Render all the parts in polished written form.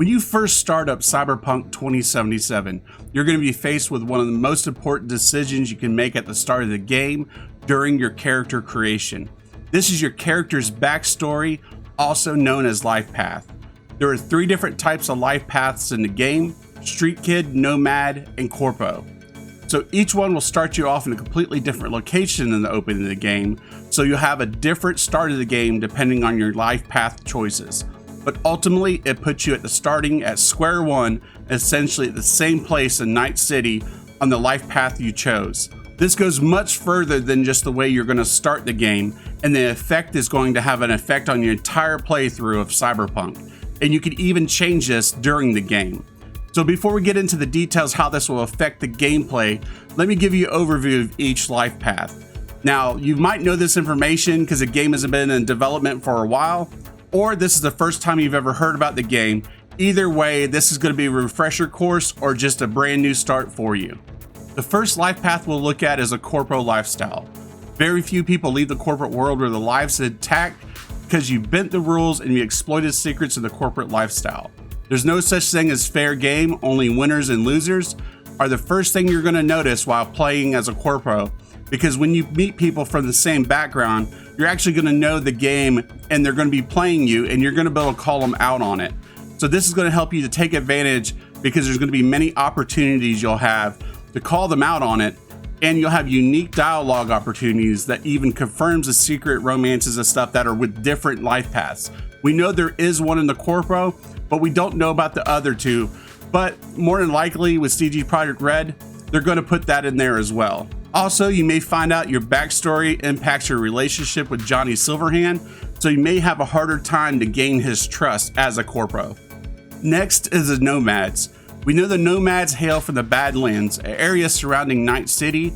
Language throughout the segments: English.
When you first start up Cyberpunk 2077, you're going to be faced with one of the most important decisions you can make at the start of the game during your character creation. This is your character's backstory, also known as life path. There are 3 different types of life paths in the game: Street Kid, Nomad, and Corpo. So each one will start you off in a completely different location in the opening of the game, so you'll have a different start of the game depending on your life path choices. But ultimately, it puts you starting at square one, essentially at the same place in Night City on the life path you chose. This goes much further than just the way you're going to start the game, and the effect is going to have an effect on your entire playthrough of Cyberpunk. And you can even change this during the game. So before we get into the details how this will affect the gameplay, let me give you an overview of each life path. Now, you might know this information because the game has been in development for a while, or this is the first time you've ever heard about the game. Either way, this is going to be a refresher course or just a brand new start for you. The first life path we'll look at is a corpo lifestyle. Very few people leave the corporate world where the lives intact because you bent the rules and you exploited secrets of the corporate lifestyle. There's no such thing as fair game, only winners and losers are the first thing you're going to notice while playing as a corpo, because when you meet people from the same background, you're actually going to know the game and they're going to be playing you and you're going to be able to call them out on it. So this is going to help you to take advantage because there's going to be many opportunities you'll have to call them out on it, and you'll have unique dialogue opportunities that even confirms the secret romances and stuff that are with different life paths. We know there is one in the corpo, but we don't know about the other 2, but more than likely with CG Projekt Red, they're going to put that in there as well. Also, you may find out your backstory impacts your relationship with Johnny Silverhand, so you may have a harder time to gain his trust as a corpo. Next is the Nomads. We know the Nomads hail from the Badlands, an area surrounding Night City,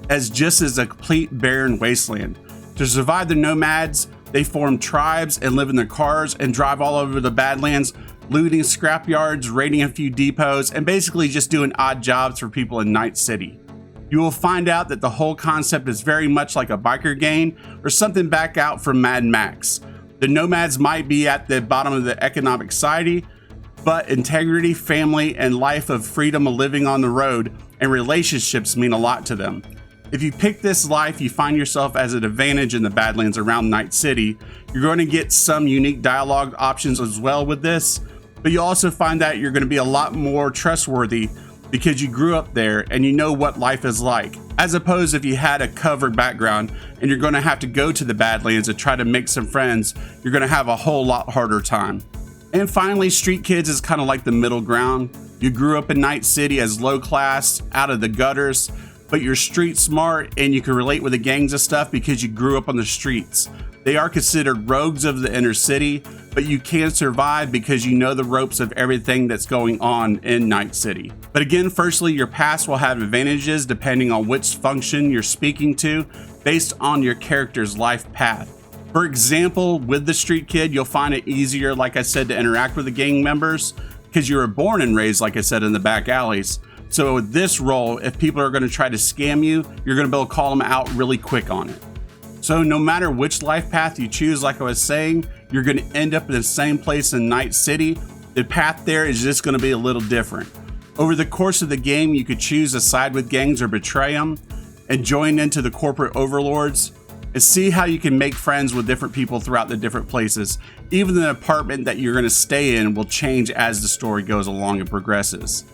as just as a complete barren wasteland. To survive the Nomads, they form tribes and live in their cars and drive all over the Badlands, looting scrapyards, raiding a few depots, and basically just doing odd jobs for people in Night City. You will find out that the whole concept is very much like a biker gang or something back out from Mad Max. The Nomads might be at the bottom of the economic society, but integrity, family, and life of freedom of living on the road and relationships mean a lot to them. If you pick this life, you find yourself as an advantage in the Badlands around Night City. You're going to get some unique dialogue options as well with this, but you also find that you're going to be a lot more trustworthy because you grew up there and you know what life is like, as opposed if you had a covered background and you're going to have to go to the Badlands and try to make some friends, you're going to have a whole lot harder time. And finally, Street Kids is kind of like the middle ground. You grew up in Night City as low class, out of the gutters, but you're street smart and you can relate with the gangs and stuff because you grew up on the streets. They are considered rogues of the inner city, but you can survive because you know the ropes of everything that's going on in Night City. But again, firstly, your past will have advantages depending on which function you're speaking to based on your character's life path. For example, with the Street Kid, you'll find it easier, like I said, to interact with the gang members because you were born and raised, like I said, in the back alleys. So with this role, if people are going to try to scam you, you're going to be able to call them out really quick on it. So no matter which life path you choose, like I was saying, you're going to end up in the same place in Night City. The path there is just going to be a little different. Over the course of the game, you could choose to side with gangs or betray them and join into the corporate overlords and see how you can make friends with different people throughout the different places. Even the apartment that you're going to stay in will change as the story goes along and progresses.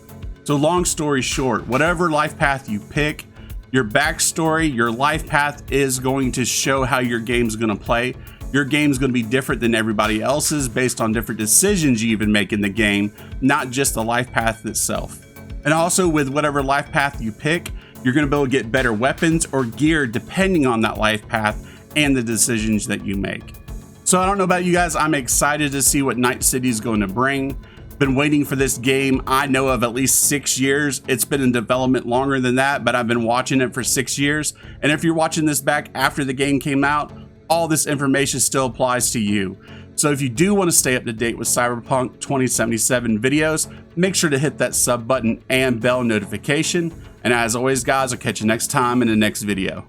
So long story short, whatever life path you pick, your backstory, your life path is going to show how your game's going to play. Your game's going to be different than everybody else's based on different decisions you even make in the game, not just the life path itself. And also with whatever life path you pick, you're going to be able to get better weapons or gear depending on that life path and the decisions that you make. So I don't know about you guys, I'm excited to see what Night City is going to bring. Been waiting for this game, I know of at least 6 years. It's been in development longer than that, but I've been watching it for 6 years. And if you're watching this back after the game came out, all this information still applies to you. So if you do want to stay up to date with Cyberpunk 2077 videos, make sure to hit that sub button and bell notification. And as always guys, I'll catch you next time in the next video.